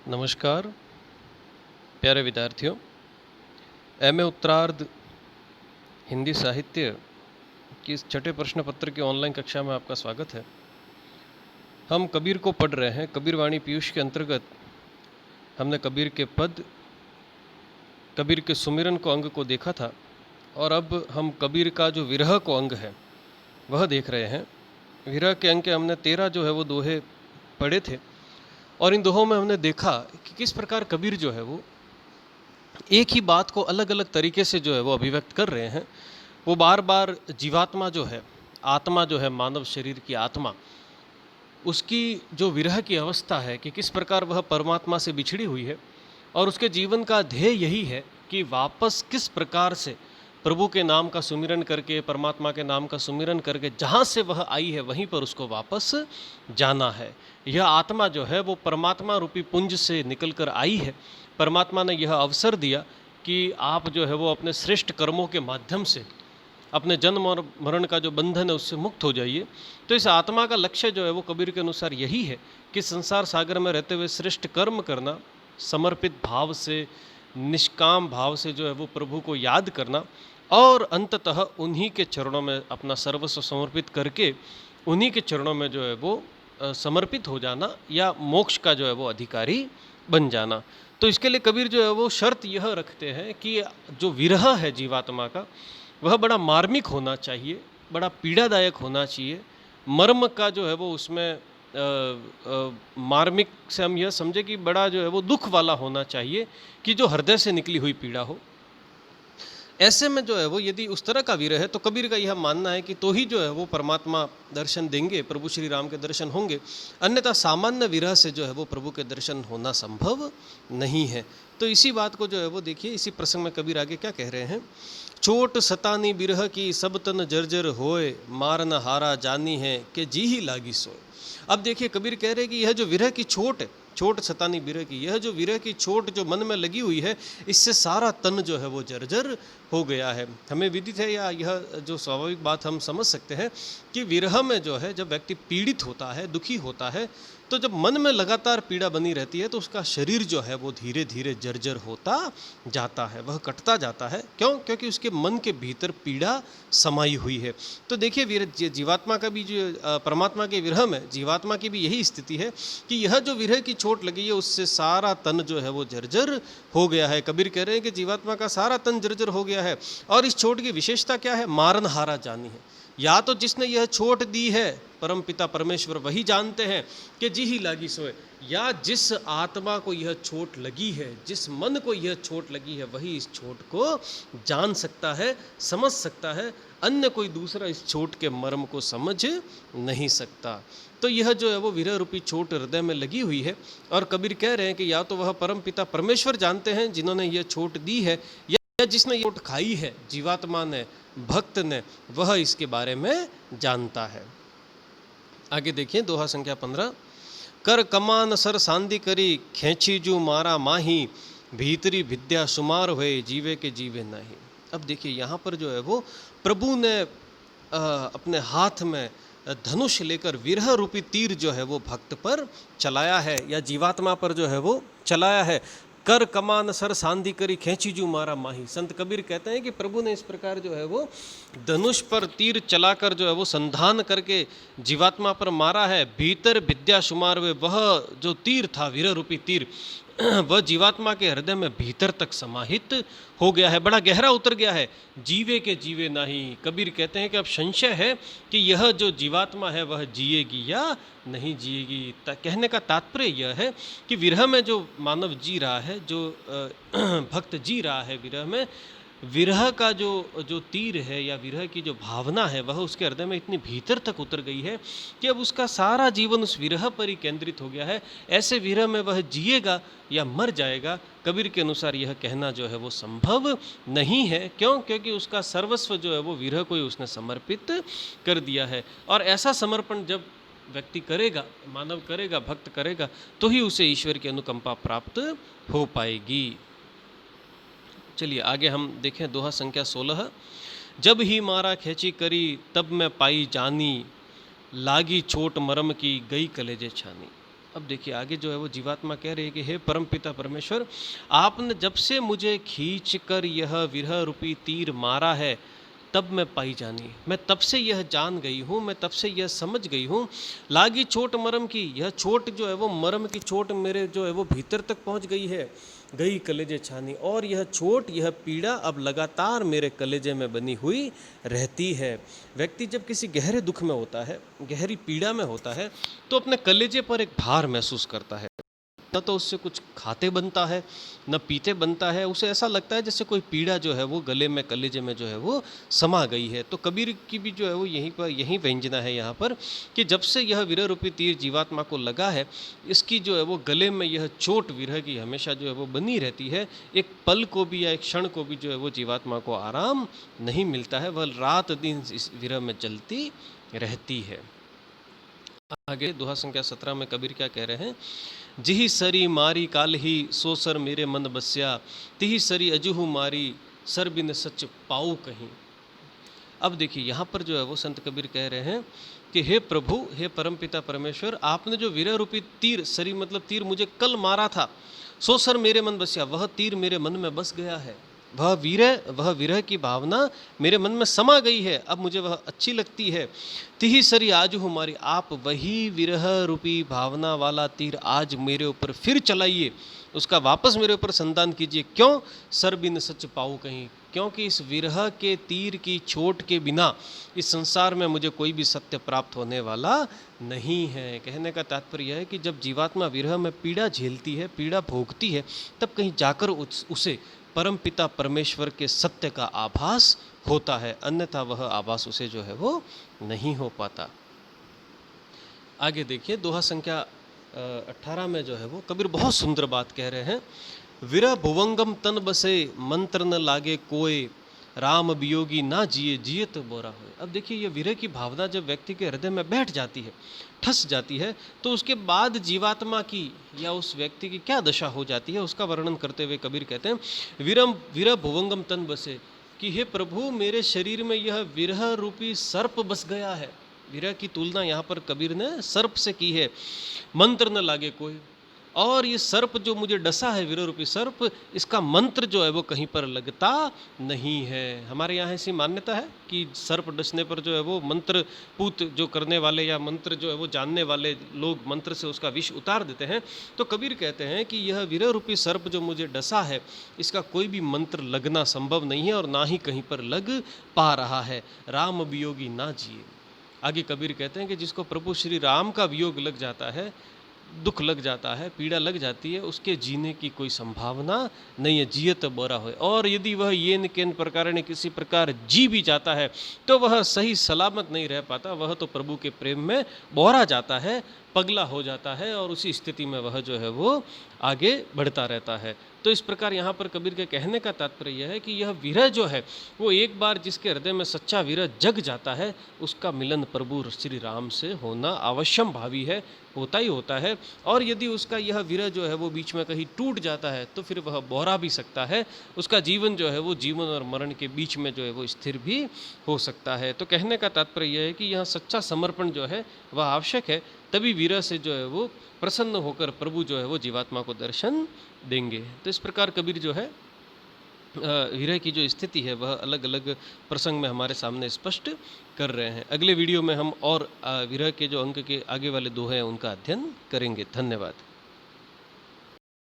नमस्कार प्यारे विद्यार्थियों। एमए उत्तरार्ध हिंदी साहित्य की इस छठे प्रश्न पत्र की ऑनलाइन कक्षा में आपका स्वागत है। हम कबीर को पढ़ रहे हैं। कबीर वाणी पीयूष के अंतर्गत हमने कबीर के पद, कबीर के सुमिरन को अंग को देखा था और अब हम कबीर का जो विरह को अंग है वह देख रहे हैं। विरह के अंग के हमने 13 जो है वो दोहे पढ़े थे और इन दोहों में हमने देखा कि किस प्रकार कबीर जो है वो एक ही बात को अलग अलग तरीके से जो है वो अभिव्यक्त कर रहे हैं। वो बार बार जीवात्मा जो है, आत्मा जो है, मानव शरीर की आत्मा, उसकी जो विरह की अवस्था है कि किस प्रकार वह परमात्मा से बिछड़ी हुई है और उसके जीवन का ध्येय यही है कि वापस किस प्रकार से प्रभु के नाम का सुमिरन करके, परमात्मा के नाम का सुमिरन करके जहाँ से वह आई है वहीं पर उसको वापस जाना है। यह आत्मा जो है वो परमात्मा रूपी पुंज से निकल कर आई है। परमात्मा ने यह अवसर दिया कि आप जो है वो अपने श्रेष्ठ कर्मों के माध्यम से अपने जन्म और मरण का जो बंधन है उससे मुक्त हो जाइए। तो इस आत्मा का लक्ष्य जो है वो कबीर के अनुसार यही है कि संसार सागर में रहते हुए श्रेष्ठ कर्म करना, समर्पित भाव से, निष्काम भाव से जो है वो प्रभु को याद करना और अंततः उन्हीं के चरणों में अपना सर्वस्व समर्पित करके उन्हीं के चरणों में जो है वो समर्पित हो जाना या मोक्ष का जो है वो अधिकारी बन जाना। तो इसके लिए कबीर जो है वो शर्त यह रखते हैं कि जो विरह है जीवात्मा का वह बड़ा मार्मिक होना चाहिए, बड़ा पीड़ादायक होना चाहिए। मर्म का जो है वो उसमें मार्मिक से हम यह समझे कि बड़ा जो है वो दुख वाला होना चाहिए कि जो हृदय से निकली हुई पीड़ा हो। ऐसे में जो है वो यदि उस तरह का विरह है तो कबीर का यह मानना है कि तो ही जो है वो परमात्मा दर्शन देंगे, प्रभु श्री राम के दर्शन होंगे, अन्यथा सामान्य विरह से जो है वो प्रभु के दर्शन होना संभव नहीं है। तो इसी बात को जो है वो देखिए, इसी प्रसंग में कबीर आगे क्या कह रहे हैं। चोट सतानी बिरह की सब तन जर्जर होए, मार न हारा जानी है कि जी ही लागी सोए। अब देखिए कबीर कह रहे हैं कि यह जो विरह की चोट है, चोट सतानी विरह की, यह जो विरह की चोट जो मन में लगी हुई है, इससे सारा तन जो है वो जर्जर हो गया है। हमें विदित है या यह जो स्वाभाविक बात हम समझ सकते हैं कि विरह में जो है जब व्यक्ति पीड़ित होता है, दुखी होता है, तो जब मन में लगातार पीड़ा बनी रहती है तो उसका शरीर जो है वो धीरे धीरे जर्जर होता जाता है, वह कटता जाता है। क्यों? क्योंकि उसके मन के भीतर पीड़ा समाई हुई है। तो देखिए जीवात्मा का भी जो परमात्मा के विरह में जीवात्मा की भी यही स्थिति है कि यह जो विरह की चोट लगी है उससे सारा तन जो है वो जर्जर हो गया है। कबीर कह रहे हैं कि जीवात्मा का सारा तन जर्जर हो गया है। और इस चोट की विशेषता क्या है? मारन हारा जानी है। या तो जिसने यह चोट दी है परम पिता परमेश्वर वही जानते हैं कि जी ही लागी सोए, या जिस आत्मा को यह चोट लगी है, जिस मन को यह चोट लगी है, वही इस चोट को जान सकता है, समझ सकता है। अन्य कोई दूसरा इस चोट के मर्म को समझ नहीं सकता। तो यह जो है वो विरह रूपी चोट हृदय में लगी हुई है और कबीर कह रहे हैं कि या तो वह परम पिता परमेश्वर जानते हैं जिन्होंने यह चोट दी है, या जिसने ये चोट खाई है जीवात्मा ने, भक्त ने, वह इसके बारे में जानता है। आगे देखिए दोहा संख्या 15। कर कमान सर सांदी करी, खेची जू मारा माही, भीतरी विद्या सुमार हुए, जीवे के जीवे नहीं। अब देखिए यहाँ पर जो है वो प्रभु ने अपने हाथ में धनुष लेकर विरह रूपी तीर जो है वो भक्त पर चलाया है या जीवात्मा पर जो है वो चलाया है। कर कमान सर सांदी करी, खेची जू मारा माही। संत कबीर कहते हैं कि प्रभु ने इस प्रकार जो है वो धनुष पर तीर चलाकर जो है वो संधान करके जीवात्मा पर मारा है। भीतर विद्या शुमार वे, वह जो तीर था विरह रूपी तीर वह जीवात्मा के हृदय में भीतर तक समाहित हो गया है, बड़ा गहरा उतर गया है। जीवे के जीवे नहीं। कबीर कहते हैं कि अब संशय है कि यह जो जीवात्मा है वह जिएगी या नहीं जिएगी। कहने का तात्पर्य यह है कि विरह में जो मानव जी रहा है, जो भक्त जी रहा है विरह में, विरह का जो तीर है या विरह की जो भावना है वह उसके हृदय में इतनी भीतर तक उतर गई है कि अब उसका सारा जीवन उस विरह पर ही केंद्रित हो गया है। ऐसे विरह में वह जिएगा या मर जाएगा, कबीर के अनुसार यह कहना जो है वो संभव नहीं है। क्यों? क्योंकि उसका सर्वस्व जो है वो विरह को ही उसने समर्पित कर दिया है। और ऐसा समर्पण जब व्यक्ति करेगा, मानव करेगा, भक्त करेगा, तो ही उसे ईश्वर की अनुकंपा प्राप्त हो पाएगी। चलिए आगे हम देखें दोहा संख्या 16। जब ही मारा खेची करी, तब मैं पाई जानी, लागी चोट मरम की, गई कलेजे छानी। अब देखिए आगे जो है वो जीवात्मा कह रही है कि हे परमपिता परमेश्वर, आपने जब से मुझे खींच कर यह विरह रूपी तीर मारा है, तब मैं पाई जानी, मैं तब से यह जान गई हूँ, मैं तब से यह समझ गई हूँ। लागी चोट मरम की, यह चोट जो है वो मरम की चोट मेरे जो है वो भीतर तक पहुँच गई है, गई कलेजे छानी, और यह चोट, यह पीड़ा अब लगातार मेरे कलेजे में बनी हुई रहती है। व्यक्ति जब किसी गहरे दुख में होता है, गहरी पीड़ा में होता है, तो अपने कलेजे पर एक भार महसूस करता है। न तो उससे कुछ खाते बनता है, न पीते बनता है, उसे ऐसा लगता है जैसे कोई पीड़ा जो है वो गले में, कलेजे में जो है वो समा गई है। तो कबीर की भी जो है वो यही व्यंजना है यहाँ पर कि जब से यह विरह रूपी तीर जीवात्मा को लगा है, इसकी जो है वो गले में यह चोट विरह की हमेशा जो है वो बनी रहती है। एक पल को भी या एक क्षण को भी जो है वो जीवात्मा को आराम नहीं मिलता है, वह रात दिन इस विरह में जलती रहती है। आगे दोहा संख्या 17 में कबीर क्या कह रहे हैं? जिही सरी मारी कालही, सो सर मेरे मन बस्या, तिही सरी अजुहु मारी, सर बिन सच पाऊ कहीं। अब देखिए यहाँ पर जो है वो संत कबीर कह रहे हैं कि हे प्रभु, हे परमपिता परमेश्वर, आपने जो विरह रूपी तीर, सरी मतलब तीर, मुझे कल मारा था, सो सर मेरे मन बस्या, वह तीर मेरे मन में बस गया है। वह विरह की भावना मेरे मन में समा गई है, अब मुझे वह अच्छी लगती है। तिही सरी आज हमारी, आप वही विरह रूपी भावना वाला तीर आज मेरे ऊपर फिर चलाइए, उसका वापस मेरे ऊपर संतान कीजिए। क्यों? सर बिन सच पाऊँ कहीं, क्योंकि इस विरह के तीर की चोट के बिना इस संसार में मुझे कोई भी सत्य प्राप्त होने वाला नहीं है। कहने का तात्पर्य यह है कि जब जीवात्मा विरह में पीड़ा झेलती है, पीड़ा भोगती है, तब कहीं जाकर उसे परमपिता परमेश्वर के सत्य का आभास होता है, अन्यथा वह आभास उसे जो है वो नहीं हो पाता। आगे देखिए दोहा संख्या 18 में जो है वो कबीर बहुत सुंदर बात कह रहे हैं। विरह भुवंगम तन बसे, मंत्र न लागे कोय, राम वियोगी ना जिए, जिए तो बोरा होए। अब देखिए ये विरह की भावना जब व्यक्ति के हृदय में बैठ जाती है, ठस जाती है, तो उसके बाद जीवात्मा की या उस व्यक्ति की क्या दशा हो जाती है, उसका वर्णन करते हुए कबीर कहते हैं विरह भुवंगम तन बसे, कि हे प्रभु, मेरे शरीर में यह विरह रूपी सर्प बस गया है। विरह की तुलना यहाँ पर कबीर ने सर्प से की है। मंत्र न लागे कोई, और ये सर्प जो मुझे डसा है, विरह रूपी सर्प, इसका मंत्र जो है वो कहीं पर लगता नहीं है। हमारे यहाँ ऐसी मान्यता है कि सर्प डसने पर जो है वो मंत्र पूत जो करने वाले या मंत्र जो है वो जानने वाले लोग मंत्र से उसका विष उतार देते हैं। तो कबीर कहते हैं कि यह विरह रूपी सर्प जो मुझे डसा है, इसका कोई भी मंत्र लगना संभव नहीं है और ना ही कहीं पर लग पा रहा है। राम वियोगी ना जिए। आगे कबीर कहते हैं कि जिसको प्रभु श्री राम का वियोग लग जाता है, दुख लग जाता है, पीड़ा लग जाती है, उसके जीने की कोई संभावना नहीं है, जियत बोरा होए। और यदि वह ये न केन प्रकार ने किसी प्रकार जी भी जाता है, तो वह सही सलामत नहीं रह पाता, वह तो प्रभु के प्रेम में बोरा जाता है, पगला हो जाता है, और उसी स्थिति में वह जो है वो आगे बढ़ता रहता है। तो इस प्रकार यहाँ पर कबीर के कहने का तात्पर्य यह है कि यह विरह जो है वो एक बार जिसके हृदय में सच्चा विरह जग जाता है, उसका मिलन प्रभु श्री राम से होना अवश्यम भावी है, होता ही होता है। और यदि उसका यह विरह जो है वो बीच में कहीं टूट जाता है, तो फिर वह बोरा भी सकता है, उसका जीवन जो है वो जीवन और मरण के बीच में जो है वो स्थिर भी हो सकता है। तो कहने का तात्पर्य यह है कि यह सच्चा समर्पण जो है वह आवश्यक है, तभी विरह से जो है वो प्रसन्न होकर प्रभु जो है वो जीवात्मा को दर्शन देंगे। तो इस प्रकार कबीर जो है विरह की जो स्थिति है वह अलग अलग प्रसंग में हमारे सामने स्पष्ट कर रहे हैं। अगले वीडियो में हम और विरह के जो अंक के आगे वाले दोहे हैं उनका अध्ययन करेंगे। धन्यवाद।